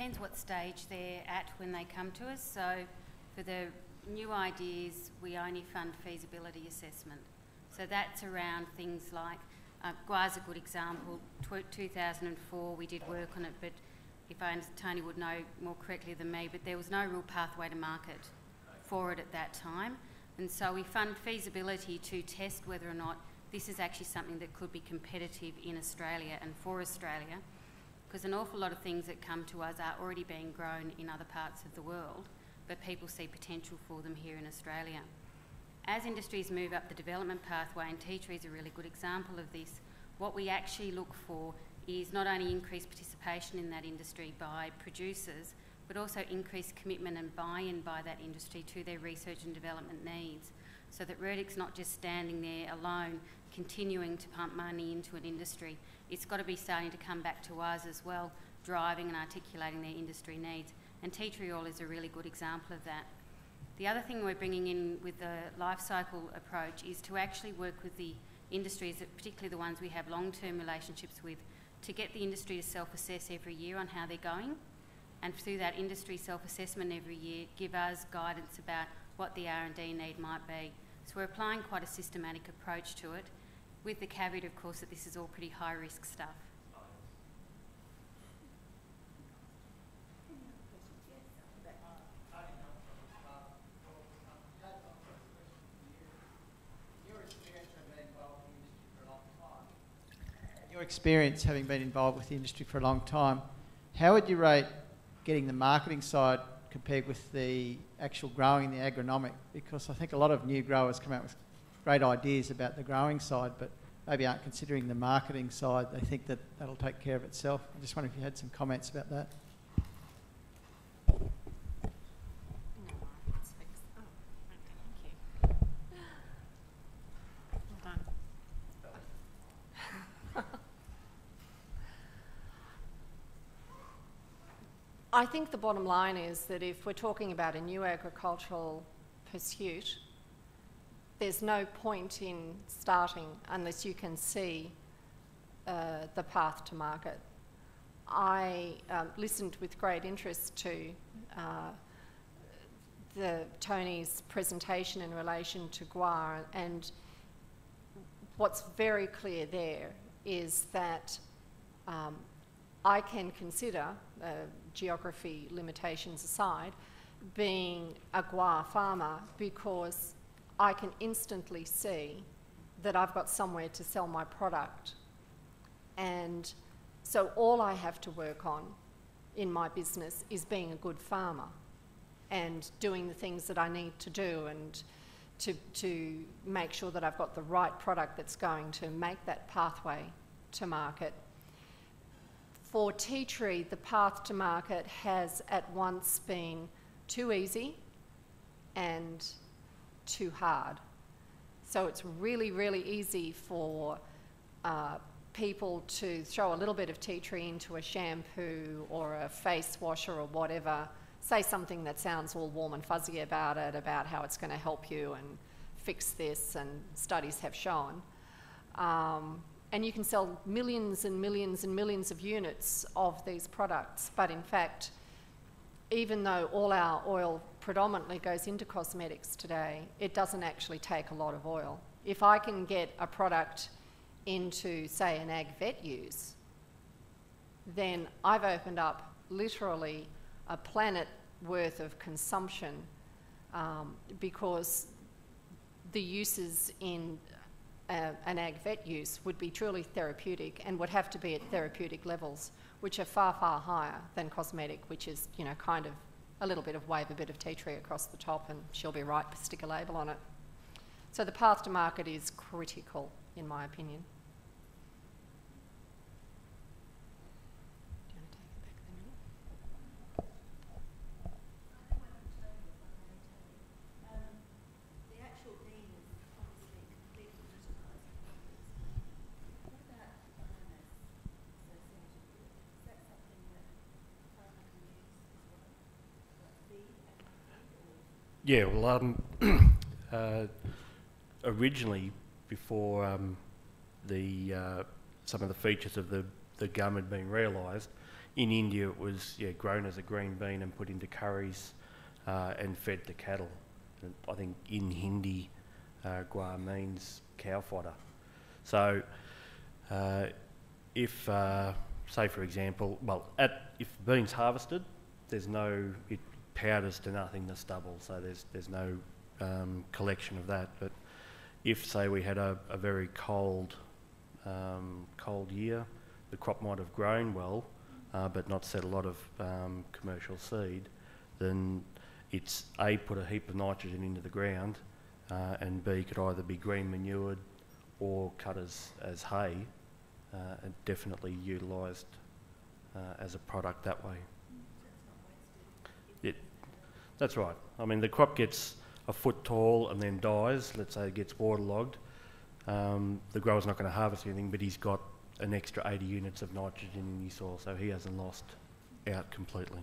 depends what stage they're at when they come to us. So for the new ideas, we only fund feasibility assessment. So that's around things like, guar's a good example. 2004 we did work on it, but Tony would know more correctly than me, but there was no real pathway to market for it at that time. And so we fund feasibility to test whether or not this is actually something that could be competitive in Australia and for Australia, because an awful lot of things that come to us are already being grown in other parts of the world, but people see potential for them here in Australia. As industries move up the development pathway, and tea tree is a really good example of this, what we actually look for is not only increased participation in that industry by producers, but also increased commitment and buy-in by that industry to their research and development needs, so that RERDIC's not just standing there alone, continuing to pump money into an industry. It's got to be starting to come back to us as well, driving and articulating their industry needs. And tea tree oil is a really good example of that. The other thing we're bringing in with the life cycle approach is to actually work with the industries, particularly the ones we have long-term relationships with, to get the industry to self-assess every year on how they're going. And through that industry self-assessment every year, give us guidance about what the R&D need might be. So we're applying quite a systematic approach to it, with the caveat, of course, that this is all pretty high-risk stuff. Your experience having been involved with the industry for a long time, how would you rate getting the marketing side compared with the actual growing, the agronomic? Because I think a lot of new growers come out with great ideas about the growing side, but maybe aren't considering the marketing side. They think that that'll take care of itself. I just wonder if you had some comments about that. I think the bottom line is that if we're talking about a new agricultural pursuit, there's no point in starting unless you can see the path to market. I listened with great interest to Tony's presentation in relation to guar, and what's very clear there is that I can consider, geography limitations aside, being a guar farmer because I can instantly see that I've got somewhere to sell my product. And so all I have to work on in my business is being a good farmer and doing the things that I need to do and to make sure that I've got the right product that's going to make that pathway to market. For tea tree, the path to market has at once been too easy and too hard. So it's really, really easy for people to throw a little bit of tea tree into a shampoo or a face washer or whatever, say something that sounds all warm and fuzzy about it, about how it's going to help you and fix this, and studies have shown. And you can sell millions and millions and millions of units of these products, but in fact, even though all our oil predominantly goes into cosmetics today, it doesn't actually take a lot of oil. If I can get a product into, say, an ag vet use, then I've opened up literally a planet worth of consumption because the uses in an ag vet use would be truly therapeutic and would have to be at therapeutic levels, which are far, far higher than cosmetic, which is, you know, kind of a little bit of wave a bit of tea tree across the top and she'll be right, stick a label on it. So the path to market is critical, in my opinion. Do you want to take it back then? The actual aim is obviously completely digitalised. What about biomass associated with it? Is that something that a farmer can use as well? Like feed, animal feed, or? Yeah, well, originally, before some of the features of the gum had been realised, in India it was grown as a green bean and put into curries and fed to cattle. And I think in Hindi, guar means cow fodder. So if, say for example, if the bean's harvested, it powders to nothing, the stubble, so there's no collection of that. But if, say, we had a very cold year, the crop might have grown well, but not set a lot of commercial seed, then it's A, put a heap of nitrogen into the ground, and B, could either be green manured or cut as hay, and definitely utilised as a product that way. That's right. I mean, the crop gets a foot tall and then dies, let's say it gets waterlogged. The grower's not going to harvest anything, but he's got an extra 80 units of nitrogen in his soil, so he hasn't lost out completely.